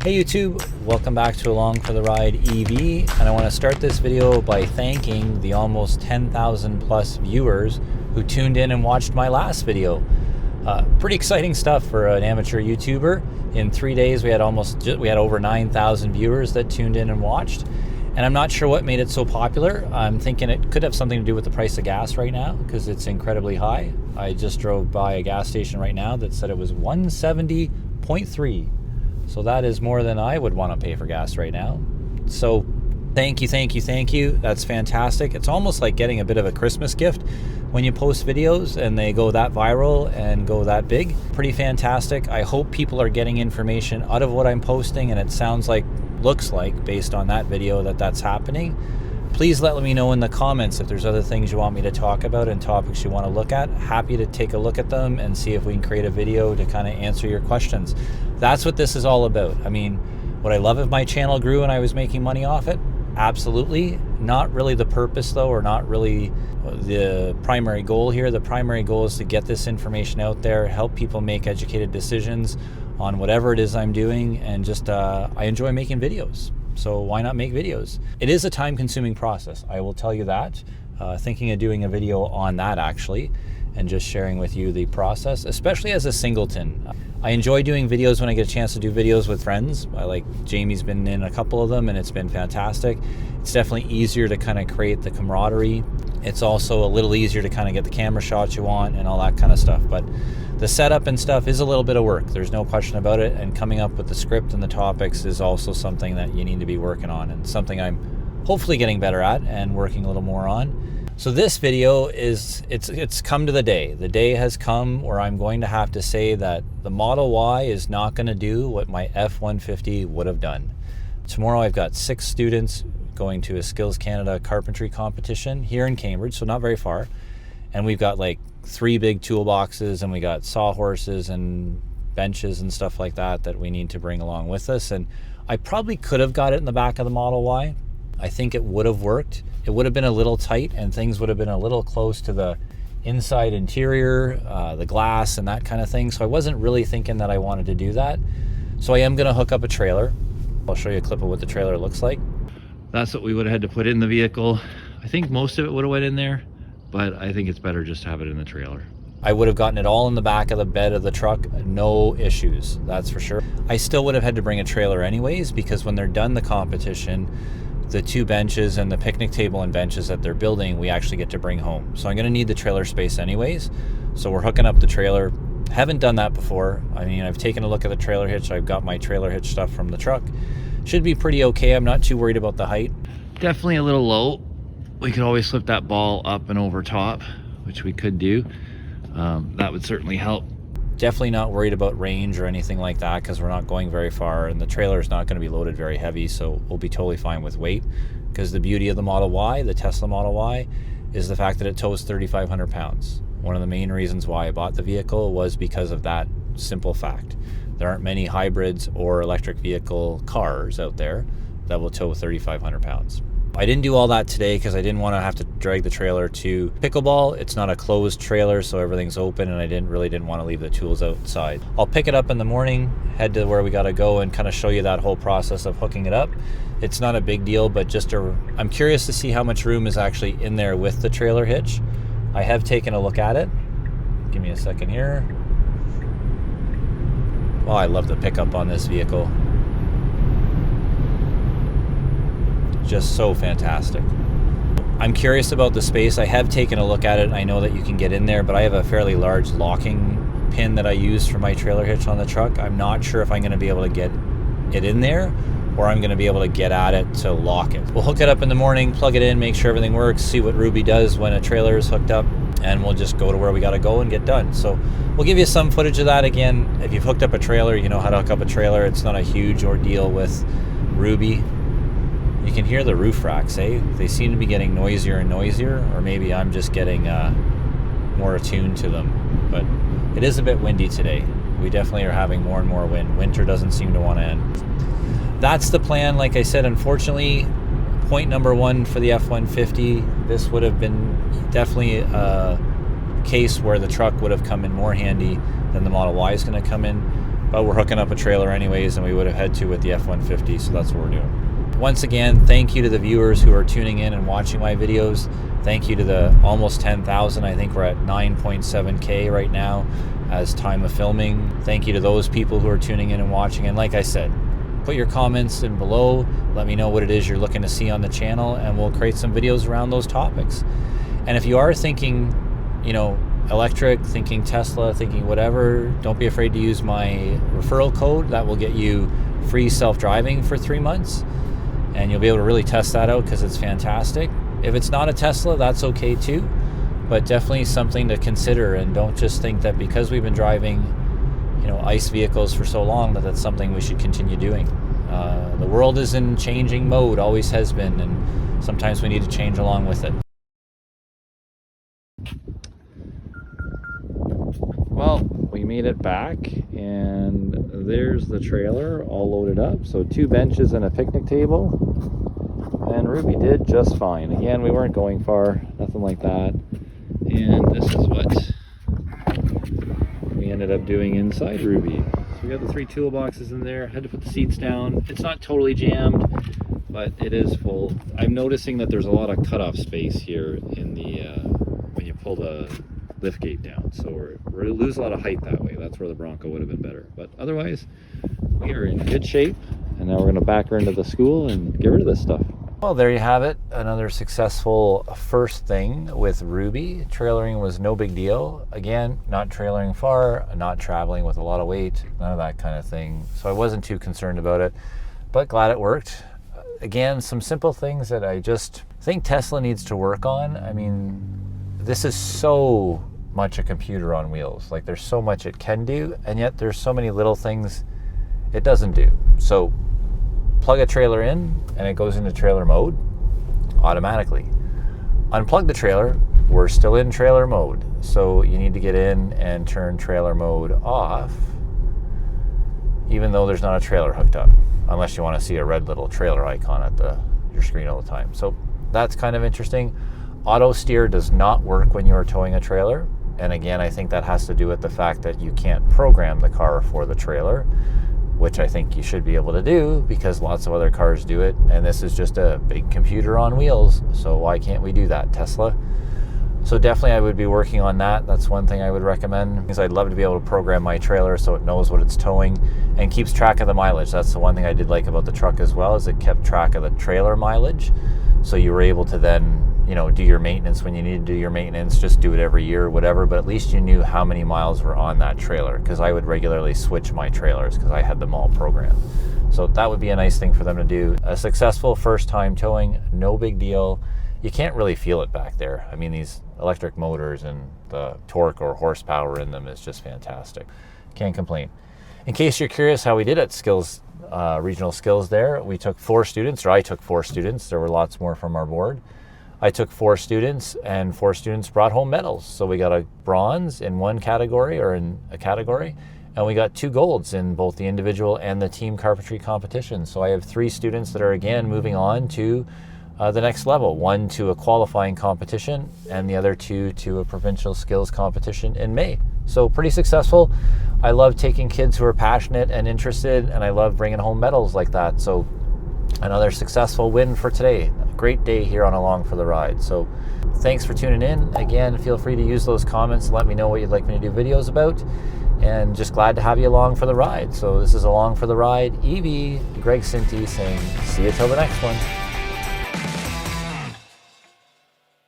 Hey YouTube, welcome back to Along for the Ride EV, and I want to start this video by thanking the almost 10,000 plus viewers who tuned in and watched my last video. Pretty exciting stuff for an amateur YouTuber. In 3 days we had over 9,000 viewers that tuned in and watched, and I'm not sure what made it so popular. I'm thinking it could have something to do with the price of gas right now because it's incredibly high. I just drove by a gas station right now that said it was 170.3. So that is more than I would want to pay for gas right now. So thank you. That's fantastic. It's almost like getting a bit of a Christmas gift when you post videos and they go that viral and go that big. Pretty fantastic. I hope people are getting information out of what I'm posting, and it looks like based on that video that's happening. Please let me know in the comments if there's other things you want me to talk about and topics you want to look at. Happy to take a look at them and see if we can create a video to kind of answer your questions. That's what this is all about. I mean, would I love if my channel grew and I was making money off it? Absolutely. Not really the purpose though, or not really the primary goal here. The primary goal is to get this information out there, help people make educated decisions on whatever it is I'm doing, and just I enjoy making videos. So why not make videos? It is a time-consuming process, I will tell you that. Thinking of doing a video on that actually, and just sharing with you the process, especially as a singleton. I enjoy doing videos when I get a chance to do videos with friends. Jamie's been in a couple of them and it's been fantastic. It's definitely easier to kind of create the camaraderie. It's also a little easier to kind of get the camera shots you want and all that kind of stuff. But the setup and stuff is a little bit of work. There's no question about it. And coming up with the script and the topics is also something that you need to be working on, and something I'm hopefully getting better at and working a little more on. So this video it's come to the day. The day has come where I'm going to have to say that the Model Y is not going to do what my F-150 would have done. Tomorrow I've got 6 students going to a Skills Canada carpentry competition here in Cambridge, so not very far. And we've got like 3 big toolboxes, and we got sawhorses and benches and stuff like that we need to bring along with us. And I probably could have got it in the back of the Model Y. I think it would have worked. It would have been a little tight and things would have been a little close to the inside interior, the glass and that kind of thing. So I wasn't really thinking that I wanted to do that. So I am going to hook up a trailer. I'll show you a clip of what the trailer looks like. That's what we would have had to put in the vehicle. I think most of it would have went in there, but I think it's better just to have it in the trailer. I would have gotten it all in the back of the bed of the truck, no issues, that's for sure. I still would have had to bring a trailer anyways, because when they're done the competition, the 2 benches and the picnic table and benches that they're building, we actually get to bring home. So I'm going to need the trailer space anyways. So we're hooking up the trailer. Haven't done that before. I mean, I've taken a look at the trailer hitch. I've got my trailer hitch stuff from the truck. Should be pretty okay. I'm not too worried about the height. Definitely a little low. We could always slip that ball up and over top, which we could do. That would certainly help. Definitely not worried about range or anything like that because we're not going very far, and the trailer is not going to be loaded very heavy, so we'll be totally fine with weight. Because the beauty of the Model Y, the Tesla Model Y, is the fact that it tows 3,500 pounds. One of the main reasons why I bought the vehicle was because of that simple fact. There aren't many hybrids or electric vehicle cars out there that will tow 3,500 pounds. I didn't do all that today because I didn't want to have to drag the trailer to pickleball. It's not a closed trailer, so everything's open, and I didn't want to leave the tools outside. I'll pick it up in the morning, head to where we got to go, and kind of show you that whole process of hooking it up. It's not a big deal, but I'm curious to see how much room is actually in there with the trailer hitch. I have taken a look at it. Give me a second here. Oh, I love the pickup on this vehicle. Just so fantastic. I'm curious about the space. I have taken a look at it. I know that you can get in there, but I have a fairly large locking pin that I use for my trailer hitch on the truck. I'm not sure if I'm going to be able to get it in there, or I'm going to be able to get at it to lock it. We'll hook it up in the morning, plug it in, make sure everything works, see what Ruby does when a trailer is hooked up, and we'll just go to where we got to go and get done. So we'll give you some footage of that. Again, if you've hooked up a trailer, you know how to hook up a trailer. It's not a huge ordeal with Ruby. You can hear the roof racks, eh? They seem to be getting noisier and noisier, or maybe I'm just getting more attuned to them. But it is a bit windy today. We definitely are having more and more wind. Winter doesn't seem to want to end. That's the plan. Like I said, unfortunately, point number 1 for the F-150, this would have been definitely a case where the truck would have come in more handy than the Model Y is going to come in. but we're hooking up a trailer anyways, and we would have had to with the F-150, so that's what we're doing. Once again, thank you to the viewers who are tuning in and watching my videos. Thank you to the almost 10,000. I think we're at 9.7K right now as time of filming. Thank you to those people who are tuning in and watching. And like I said, put your comments in below. Let me know what it is you're looking to see on the channel, and we'll create some videos around those topics. And if you are thinking, you know, electric, thinking Tesla, thinking whatever, don't be afraid to use my referral code. That will get you free self-driving for 3 months, and you'll be able to really test that out because it's fantastic. If it's not a Tesla, that's okay too, but definitely something to consider. And don't just think that because we've been driving, you know, ICE vehicles for so long that that's something we should continue doing. The world is in changing mode, always has been, and sometimes we need to change along with it. Well, we made it back, and there's the trailer all loaded up. So 2 benches and a picnic table, and Ruby did just fine. Again, we weren't going far, nothing like that. And this is what we ended up doing inside Ruby. So we got the 3 toolboxes in there. Had to put the seats down. It's not totally jammed, but it is full. I'm noticing that there's a lot of cutoff space here in the when you pull the lift gate down, so we lose a lot of height that way. That's where the Bronco would have been better, but otherwise we are in good shape. And now we're going to back her into the school and get rid of this stuff. Well, there you have it, another successful first thing with Ruby. Trailering was no big deal. Again, not trailering far, not traveling with a lot of weight, none of that kind of thing, so I wasn't too concerned about it, but glad it worked. Again, some simple things that I just think Tesla needs to work on. I mean, this is so much a computer on wheels. Like, there's so much it can do, and yet there's so many little things it doesn't do. So plug a trailer in and it goes into trailer mode automatically. Unplug the trailer, we're still in trailer mode. So you need to get in and turn trailer mode off, even though there's not a trailer hooked up, unless you want to see a red little trailer icon at your screen all the time. So that's kind of interesting. Auto steer does not work when you are towing a trailer. And again, I think that has to do with the fact that you can't program the car for the trailer, which I think you should be able to do because lots of other cars do it. And this is just a big computer on wheels. So why can't we do that, Tesla? So definitely I would be working on that. That's one thing I would recommend, because I'd love to be able to program my trailer so it knows what it's towing and keeps track of the mileage. That's the one thing I did like about the truck as well, is it kept track of the trailer mileage. So you were able to then, you know, do your maintenance when you need to do your maintenance, just do it every year or whatever, but at least you knew how many miles were on that trailer, because I would regularly switch my trailers because I had them all programmed. So that would be a nice thing for them to do. A successful first time towing, no big deal. You can't really feel it back there. I mean, these electric motors and the torque or horsepower in them is just fantastic. Can't complain. In case you're curious how we did at Skills, Regional Skills there, we took 4 students, or I took 4 students. There were lots more from our board. I took 4 students, and 4 students brought home medals. So we got a bronze in one category, or in a category, and we got 2 golds in both the individual and the team carpentry competition. So I have 3 students that are again moving on to the next level, 1 to a qualifying competition and the other 2 to a provincial skills competition in May. So pretty successful. I love taking kids who are passionate and interested, and I love bringing home medals like that. So another successful win for today. A great day here on Along for the Ride. So thanks for tuning in. Again, feel free to use those comments and let me know what you'd like me to do videos about. And just glad to have you along for the ride. So this is Along for the Ride, Evie, Greg Sinti saying, see you till the next one.